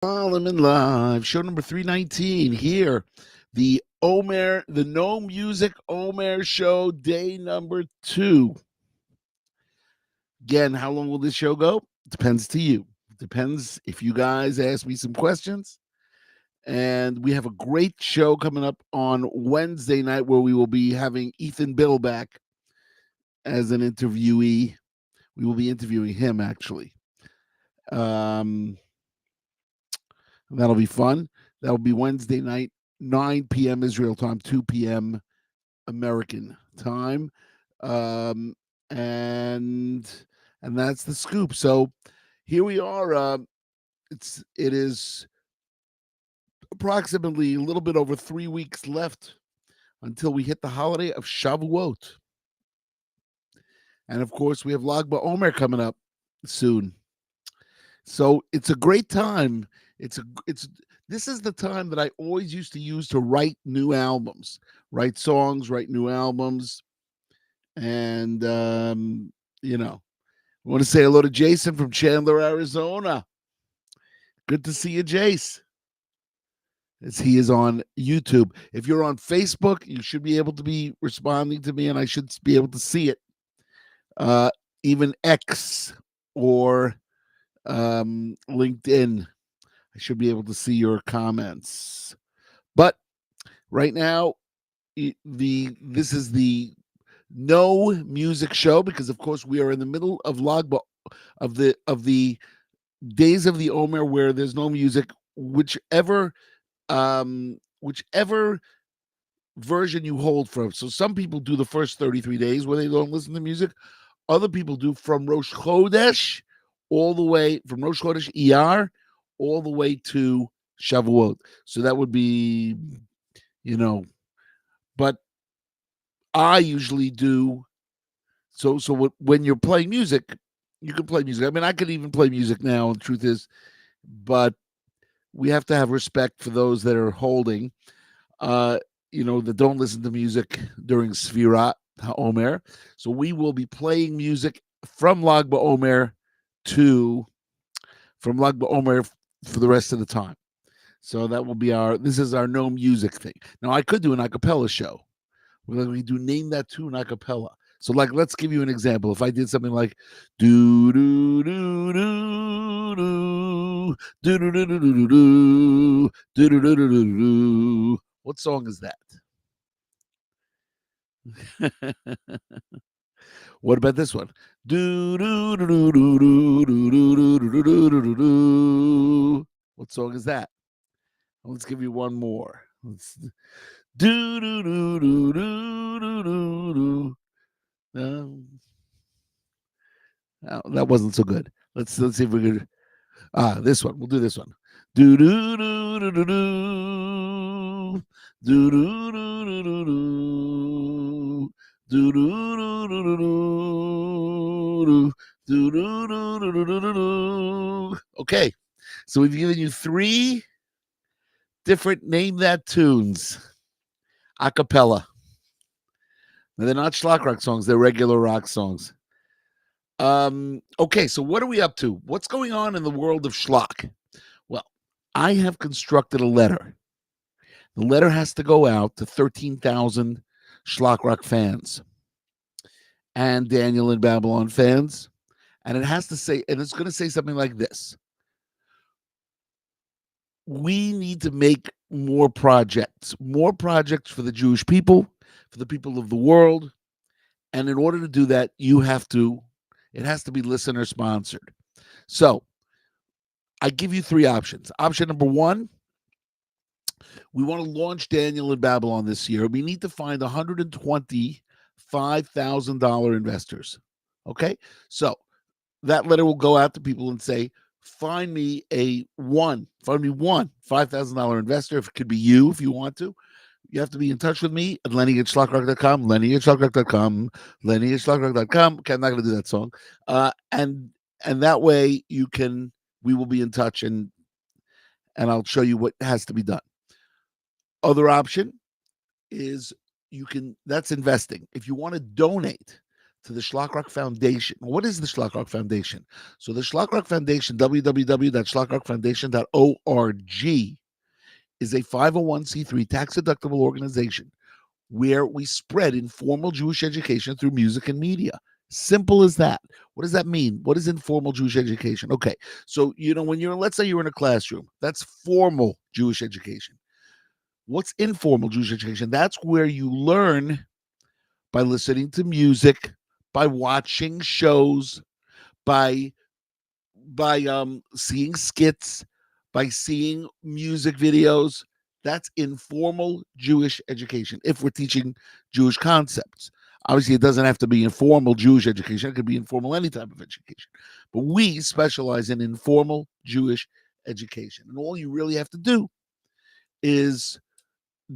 Solomon Live, show number 319 here. The Omer, the No Music Omer Show, day number 2. Again, how long will this show go? Depends to you. Depends if you guys ask me some questions. And we have a great show coming up on Wednesday night where we will be having Ethan Bill back as an interviewee. We will be interviewing him, actually. That'll be fun. That'll be Wednesday night, 9 p.m. Israel time, 2 p.m. American time. Um, and and that's the scoop. So here we are. It is approximately a little bit over 3 weeks left until we hit the holiday of Shavuot. And of course, we have Lag BaOmer coming up soon. So it's a great time. This is the time that I always used to use to write new albums, write songs, write new albums. And I want to say hello to Jason from Chandler, Arizona. Good to see you, Jace. As he is on YouTube. If you're on Facebook, you should be able to be responding to me, and I should be able to see it. Even X or LinkedIn, I should be able to see your comments. But right now, this is the no music show because, of course, we are in the middle of of the days of the Omer where there's no music. Whichever version you hold from. So some people do the first 33 days where they don't listen to music. Other people do from Rosh Chodesh all the way from Rosh Chodesh ER all the way to Shavuot. So that would be, but I usually do. So when you're playing music, you can play music. I mean, I could even play music now. The truth is, but we have to have respect for those that are holding, that don't listen to music during Sfirat HaOmer. So we will be playing music from Lag BaOmer from Lag BaOmer for the rest of the time. So that will be this is our no music thing. Now I could do an acapella show. We do name that tune acapella. So let's give you an example. If I did something like do do do do do do do do do do do do do do do, what song is that? What about this one? Do do do do do do do do do do do do. What song is that? Let's give you one more. Let's do do do do do do do. No, that wasn't so good. Let's see if we could. This one. We'll do this one. Do do do do do do do do do do do do. Do do do do do do do do do do do. Okay, so we've given you 3 different name that tunes, a cappella. Now, they're not schlock rock songs; they're regular rock songs. Okay, so what are we up to? What's going on in the world of schlock? Well, I have constructed a letter. The letter has to go out to 13,000 schlock rock fans and Daniel in Babylon fans. And it has to say, and it's going to say something like this. We need to make more projects for the Jewish people, for the people of the world. And in order to do that, it has to be listener sponsored. So I give you 3 options. Option number 1, we want to launch Daniel in Babylon this year. We need to find $125,000 investors. Okay. So that letter will go out to people and say, find me one $5,000 investor. If it could be you, if you want to. You have to be in touch with me at Lenny@schlockrock.com, Lenny@schlockrock.com, Lenny@schlockrock.com. Okay, I'm not going to do that song. And that way we will be in touch and I'll show you what has to be done. Other option is that's investing. If you want to donate, to the Schlock Rock Foundation. What is the Schlock Rock Foundation? So the Schlock Rock Foundation, www.schlockrockfoundation.org, is a 501c3 tax-deductible organization where we spread informal Jewish education through music and media. Simple as that. What does that mean? What is informal Jewish education? Okay, so when let's say you're in a classroom, that's formal Jewish education. What's informal Jewish education? That's where you learn by listening to music, by watching shows, by seeing skits, by seeing music videos. That's informal Jewish education. If we're teaching Jewish concepts, obviously it doesn't have to be informal Jewish education. It could be informal any type of education. But we specialize in informal Jewish education, and all you really have to do is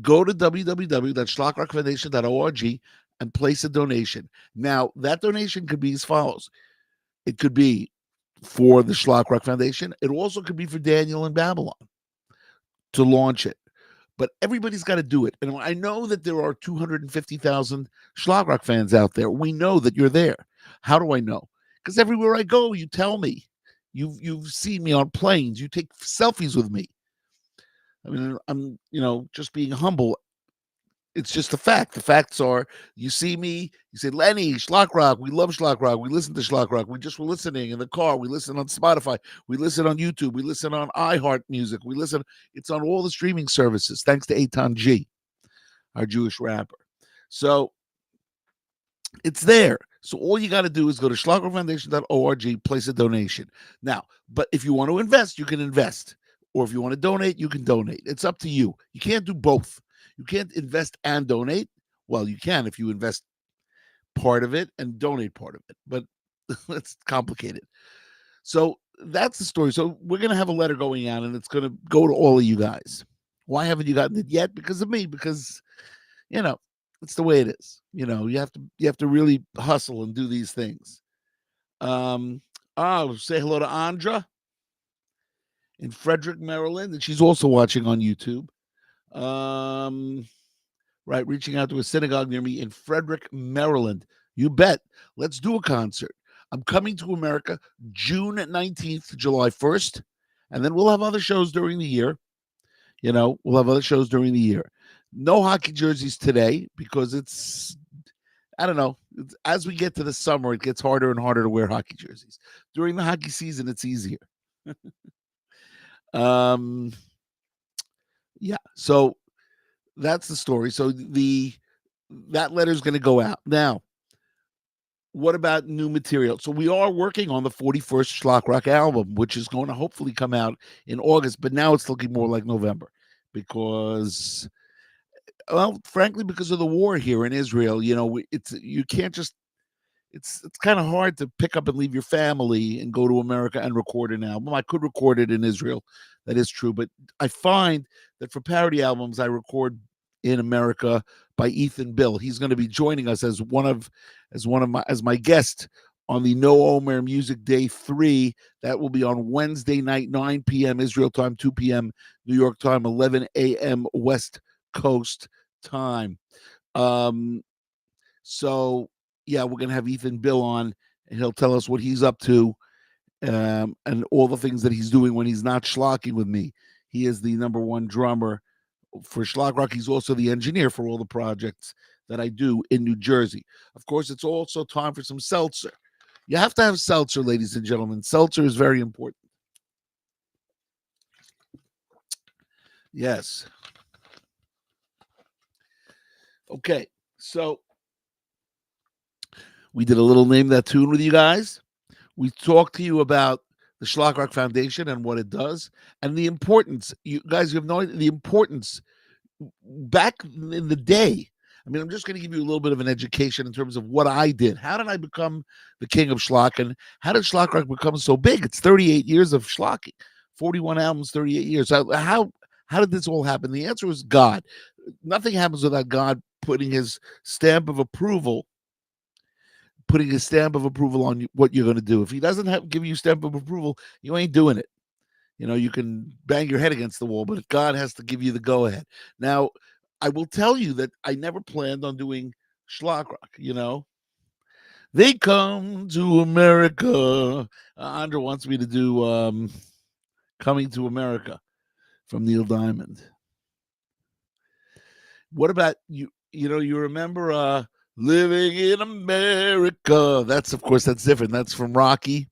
go to www.schlockrockfoundation.org and place a donation. Now, that donation could be as follows. It could be for the Schlock Rock Foundation. It also could be for Daniel in Babylon to launch it. But everybody's got to do it. And I know that there are 250,000 Schlock Rock fans out there. We know that you're there. How do I know? Because everywhere I go, you tell me. You've seen me on planes. You take selfies with me. I mean, I'm, just being humble. It's just a fact. The facts are, you see me, you say, Lenny, Schlock Rock, we love Schlock Rock, we listen to Schlock Rock, we just were listening in the car, we listen on Spotify, we listen on YouTube, we listen on iHeart Music, it's on all the streaming services, thanks to Eitan G, our Jewish rapper. So, it's there. So all you got to do is go to schlockrockfoundation.org, place a donation. Now, but if you want to invest, you can invest. Or if you want to donate, you can donate. It's up to you. You can't do both. You can't invest and donate. Well, you can if you invest part of it and donate part of it, but it's complicated. So that's the story. So we're going to have a letter going out, and it's going to go to all of you guys. Why haven't you gotten it yet? Because of me. Because it's the way it is. You have to really hustle and do these things. Say hello to Andra in Frederick, Maryland, and she's also watching on YouTube. Right, reaching out to a synagogue near me in Frederick, Maryland. You bet. Let's do a concert. I'm coming to America June 19th to July 1st, and then we'll have other shows during the year. We'll have other shows during the year. No hockey jerseys today because I don't know. As we get to the summer, it gets harder and harder to wear hockey jerseys. During the hockey season, it's easier. Yeah. So that's the story. So that letter is going to go out. Now, what about new material? So we are working on the 41st Schlock Rock album, which is going to hopefully come out in August, but now it's looking more like November because, well, frankly, because of the war here in Israel, you can't just, it's kind of hard to pick up and leave your family and go to America and record an album. I could record it in Israel. That is true. But I find that for parody albums, I record in America by Ethan Bill. He's going to be joining us as my guest on the No Omer Music Day 3. That will be on Wednesday night, 9 p.m. Israel time, 2 p.m. New York time, 11 a.m. West Coast time. So yeah, we're going to have Ethan Bill on, and he'll tell us what he's up to and all the things that he's doing when he's not schlocking with me. He is the number one drummer for Schlock Rock. He's also the engineer for all the projects that I do in New Jersey. Of course, it's also time for some seltzer. You have to have seltzer, ladies and gentlemen. Seltzer is very important. Yes. Okay, so we did a little Name That Tune with you guys. We talked to you about the Schlock Rock Foundation and what it does and the importance. You guys have no idea the importance back in the day. I mean, I'm just going to give you a little bit of an education in terms of what I did. How did I become the king of schlock, and how did Schlock Rock become so big? It's 38 years of schlocking, 41 albums, 38 years. How did this all happen? The answer is God. Nothing happens without God putting his stamp of approval on what you're going to do. If he doesn't give you stamp of approval, you ain't doing it. You can bang your head against the wall, but God has to give you the go-ahead. Now, I will tell you that I never planned on doing Schlock Rock, They come to America. Andra wants me to do Coming to America from Neil Diamond. What about you? You know, you remember Living in America? That's, of course, that's different. That's from Rocky,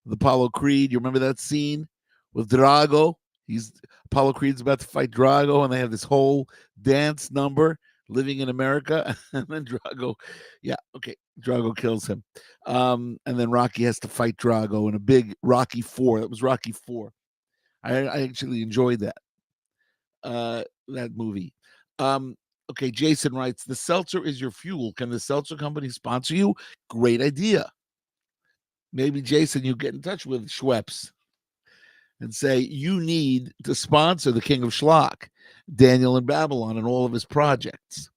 with Apollo Creed. You remember that scene with Drago? He's Apollo Creed's about to fight Drago, and they have this whole dance number, Living in America. And then Drago, yeah, okay, Drago kills him. And then Rocky has to fight Drago in a big Rocky 4. That was Rocky 4. I actually enjoyed that movie. Okay, Jason writes, the seltzer is your fuel. Can the seltzer company sponsor you? Great idea. Maybe, Jason, you get in touch with Schweppes and say, you need to sponsor the King of Schlock, Daniel in Babylon, and all of his projects.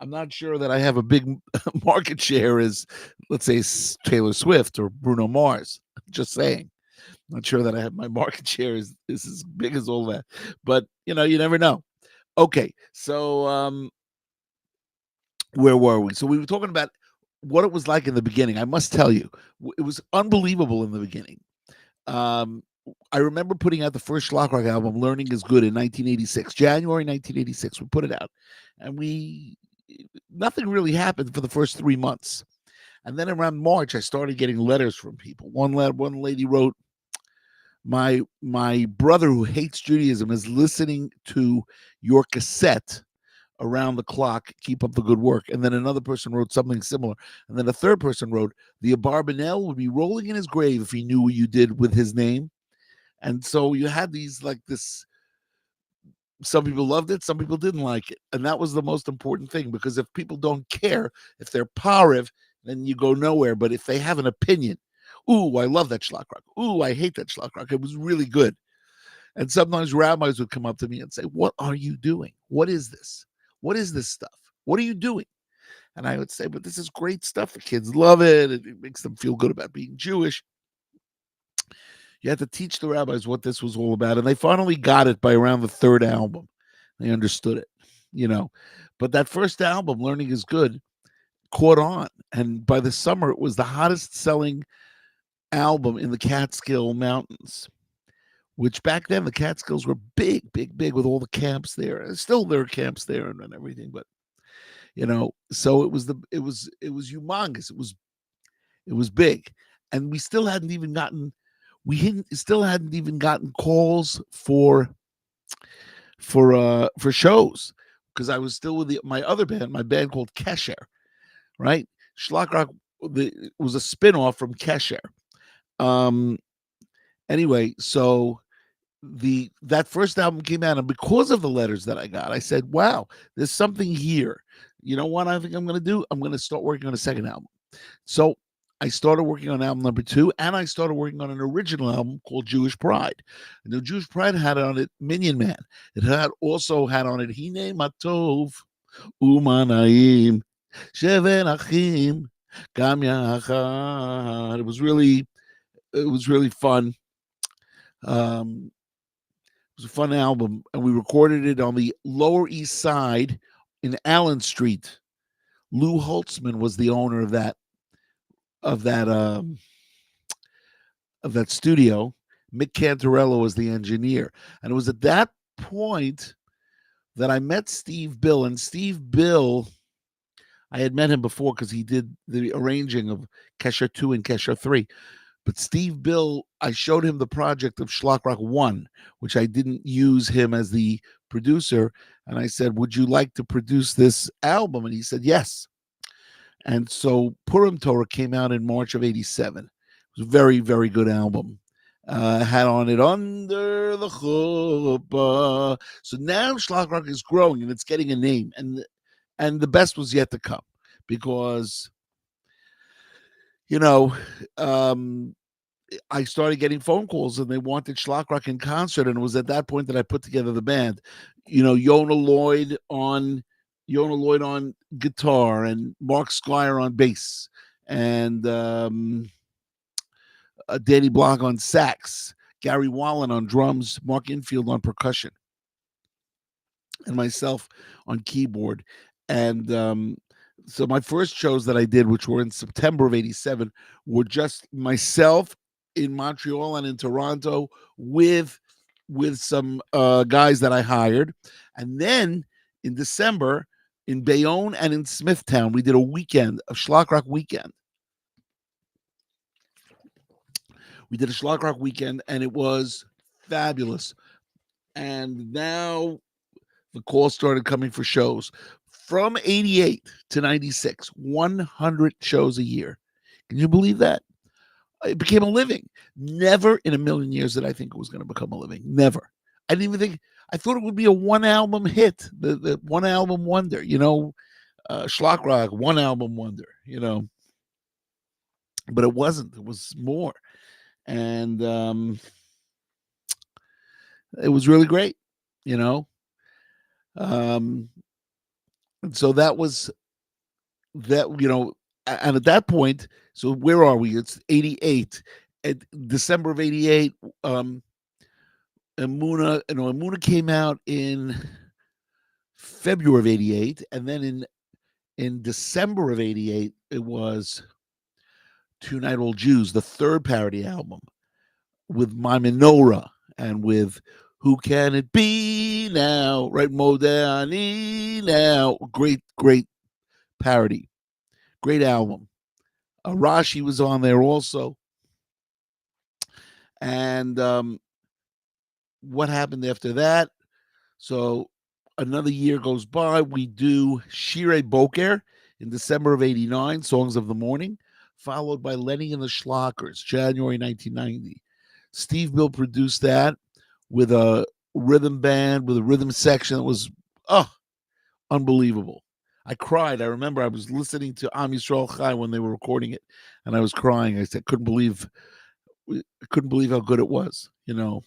I'm not sure that I have a big market share as, let's say, Taylor Swift or Bruno Mars. Just saying. Not sure that I have my market share is as big as all that. But, you never know. Okay, so where were we? So we were talking about what it was like in the beginning. I must tell you, it was unbelievable in the beginning. Um, I remember putting out the first Schlock Rock album, Learning is Good, in 1986, January 1986. We put it out, and nothing really happened for the first 3 months. And then around March, I started getting letters from people. One lady wrote, my brother who hates Judaism is listening to your cassette around the clock. Keep up the good work. And then another person wrote something similar. And then a third person wrote, the Abarbanel would be rolling in his grave if he knew what you did with his name. And so you had these, like, this. Some people loved it, some people didn't like it. And that was the most important thing, because if people don't care, if they're pariv, then you go nowhere. But if they have an opinion, ooh, I love that Schlock Rock. Ooh, I hate that Schlock Rock. It was really good. And sometimes rabbis would come up to me and say, what are you doing? What is this? What is this stuff? What are you doing? And I would say, but this is great stuff. The kids love it. It makes them feel good about being Jewish. You had to teach the rabbis what this was all about. And they finally got it by around the third album. They understood it. But that first album, Learning is Good, caught on. And by the summer, it was the hottest selling album in the Catskill Mountains, which back then the Catskills were big, big, big, with all the camps there. Still there are camps there and everything, but so it was humongous. It was big. And we still hadn't even gotten calls for shows, because I was still with my other band, my band called Kesher, right? Schlock Rock was a spin-off from Kesher. Anyway, so that first album came out, and because of the letters that I got, I said, wow, there's something here. You know what I think I'm going to do? I'm going to start working on a second album. So I started working on album number 2, and I started working on an original album called Jewish Pride. And the Jewish Pride had on it Minyan Man. It also had on it Hine Matov Umanaim Sheven Achim Gam Yachad. It was really fun. It was a fun album, and we recorded it on the Lower East Side in Allen Street. Lou Holtzman was the owner of that studio. Mick Cantarello was the engineer, and it was at that point that I met Steve Bill. And Steve Bill, I had met him before because he did the arranging of Kesher 2 and Kesher 3. But Steve Bill, I showed him the project of Schlock Rock 1, which I didn't use him as the producer. And I said, would you like to produce this album? And he said, yes. And so Purim Torah came out in March of 87. It was a very, very good album. Had on it Under the Chuppah. So now Schlock Rock is growing, and it's getting a name. And the best was yet to come, because I started getting phone calls, and they wanted Schlock Rock in concert. And it was at that point that I put together the band. Yona Lloyd on guitar, and Mark Squire on bass, and Danny Block on sax, Gary Wallen on drums, Mark Infield on percussion, and myself on keyboard. And So my first shows that I did, which were in September of '87, were just myself in Montreal and in Toronto with some guys that I hired, and then in December in Bayonne and in Smithtown, we did a weekend, a schlock rock weekend. We did a schlock rock weekend, and it was fabulous. And now the calls started coming for shows from '88 to '96, 100 shows a year. Can you believe that? It became a living. Never in a million years did I think it was going to become a living. Never. I didn't even think. I thought it would be a one album hit, the one album wonder. Schlock rock, one album wonder. But it wasn't. It was more, and it was really great. You know, um, and so that was that. And at that point, so where are we? It's '88. At December of '88, Amuna came out in February of '88, and then in December of '88, it was Two Night Old Jews, the third parody album with My Menorah and with Who Can It Be Now, right? Modani Now. Great parody. Great album. Rashi was on there also. And what happened after that? So another year goes by. We do Shirei Boker in December of '89, Songs of the Morning, followed by Lenny and the Schlockers, January 1990. Steve Bill produced that with a rhythm band, with a rhythm section that was, unbelievable. I cried. I remember I was listening to Am Yisrael Chai when they were recording it, and I was crying. I said, couldn't believe how good it was. You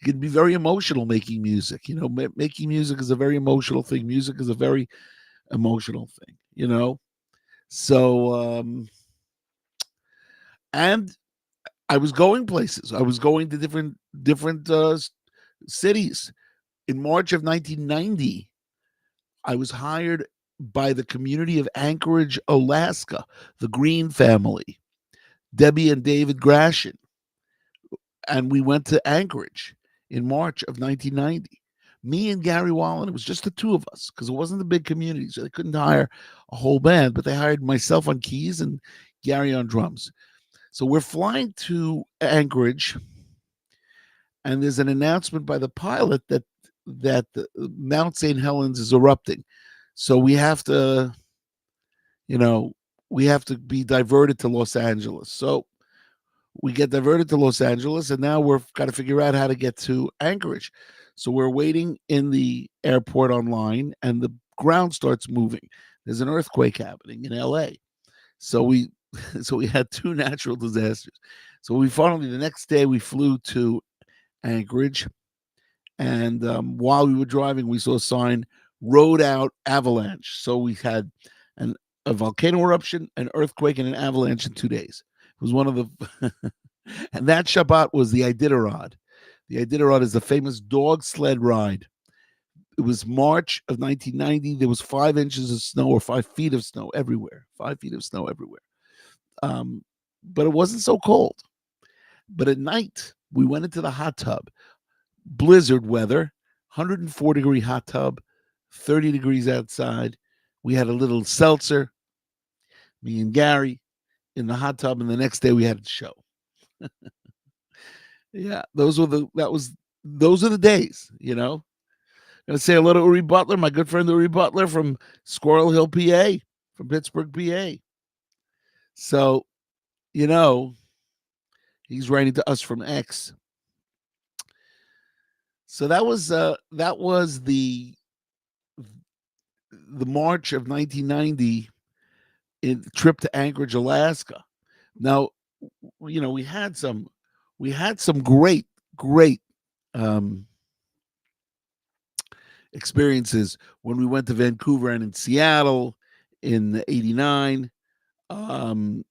can be very emotional making music. Making music is a very emotional thing. Music is a very emotional thing. So, and I was going places. I was going to different cities. In March of 1990, I was hired by the community of Anchorage, Alaska, the Green family, Debbie and David Grashin, and we went to Anchorage in March of 1990. Me and Gary Wallen, it was just the two of us because it wasn't a big community, so they couldn't hire a whole band, but they hired myself on keys and Gary on drums. So we're flying to Anchorage, and there's an announcement by the pilot that Mount St. Helens is erupting. So we have to, be diverted to Los Angeles. So we get diverted to Los Angeles, and now we've got to figure out how to get to Anchorage. So we're waiting in the airport online, and the ground starts moving. There's an earthquake happening in LA. So we had two natural disasters. So we finally, the next day, we flew to Anchorage, and while we were driving, we saw a sign: "Road out, avalanche." So we had a volcano eruption, an earthquake, and an avalanche in 2 days. It was one of the, and that Shabbat was the Iditarod. The Iditarod is the famous dog sled ride. It was March of 1990. There was 5 inches of snow or 5 feet of snow everywhere. 5 feet of snow everywhere. But it wasn't so cold. But at night, we went into the hot tub. Blizzard weather, 104-degree hot tub, 30 degrees outside. We had a little seltzer, me and Gary, in the hot tub, and the next day we had a show. Yeah, those are the days. I'm gonna say hello to Uri Butler, my good friend Uri Butler from Squirrel Hill, PA, from Pittsburgh, PA. So, he's writing to us from X. So that was the March of 1990 trip to Anchorage, Alaska. Now, we had some great experiences when we went to Vancouver and in Seattle in '89. We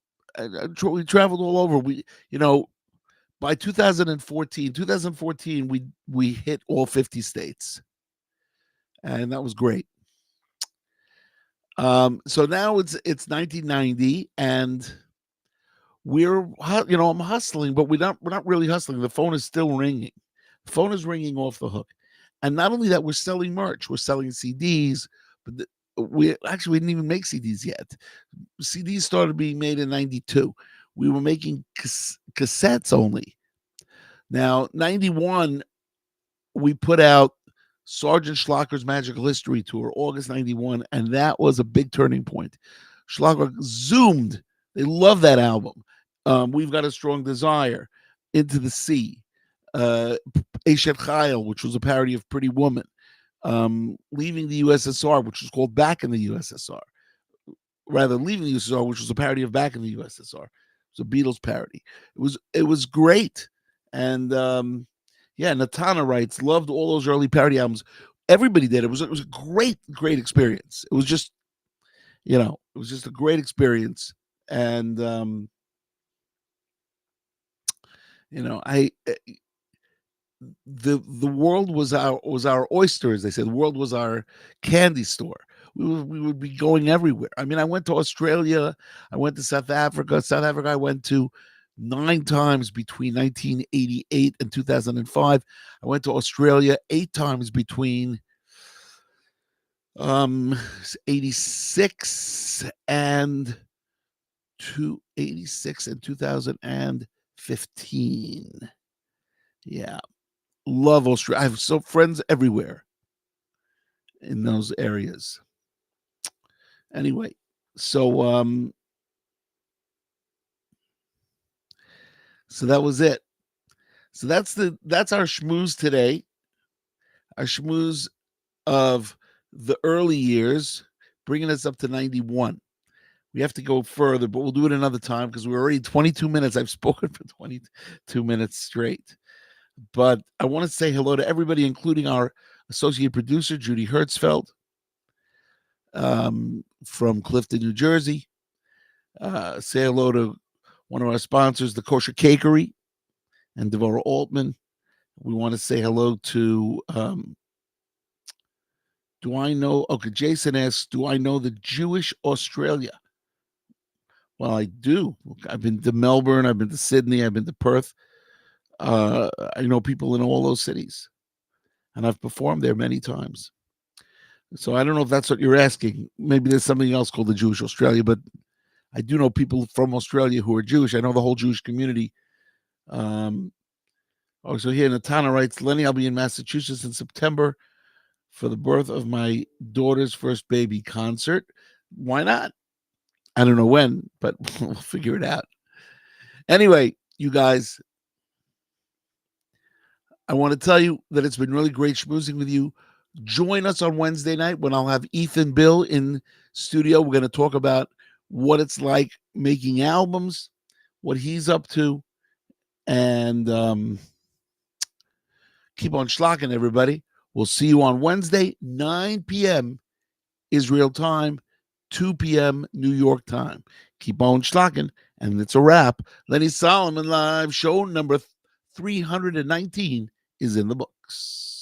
traveled all over. By 2014, we hit all 50 states, and that was great. So now it's 1990, and I'm hustling, but we're not really hustling. The phone is still ringing. The phone is ringing off the hook, and not only that, we're selling merch. We're selling CDs, but we didn't even make CDs yet. CDs started being made in '92. We were making cassettes only. Now, '91, we put out Sergeant Schlocker's Magical History Tour, August '91, and that was a big turning point. Schlocker zoomed. They love that album. We've Got a Strong Desire, Into the Sea, Eshet Chayil, which was a parody of Pretty Woman, Leaving the USSR, which was called Back in the USSR. Rather, Leaving the USSR, which was a parody of Back in the USSR. It was a Beatles parody. It was great, and yeah, Natana writes, loved all those early parody albums. Everybody did. It was a great experience. It was just a great experience, and I the world was our oyster, as they said. The world was our candy store. We would be going everywhere. I mean, I went to Australia, I went to South Africa. South Africa, I went to 9 times between 1988 and 2005. I went to Australia 8 times between 86 and 286 and 2015. Yeah, love Australia. I have so friends everywhere in those areas. Anyway, so so that was it. So that's our schmooze today. Our schmooze of the early years, bringing us up to 91. We have to go further, but we'll do it another time because we're already 22 minutes. I've spoken for 22 minutes straight. But I want to say hello to everybody, including our associate producer, Judy Hertzfeld, from Clifton, New Jersey. Say hello to one of our sponsors, the Kosher Cakery, and Devorah Altman. We want to say hello to, do I know? Okay, Jason asks, do I know the Jewish Australia? Well, I do. I've been to Melbourne, I've been to Sydney, I've been to Perth. I know people in all those cities, and I've performed there many times. So I don't know if that's what you're asking. Maybe there's something else called the Jewish Australia, but I do know people from Australia who are Jewish. I know the whole Jewish community. So here Natana writes, Lenny, I'll be in Massachusetts in September for the birth of my daughter's first baby concert. Why not? I don't know when, but we'll figure it out. Anyway, you guys, I want to tell you that it's been really great schmoozing with you. Join us on Wednesday night when I'll have Ethan Bill in studio. We're going to talk about what it's like making albums, what he's up to, and keep on schlocking, everybody. We'll see you on Wednesday, 9 p.m. Israel time, 2 p.m. New York time. Keep on schlocking, and it's a wrap. Lenny Solomon Live, show number 319 is in the books.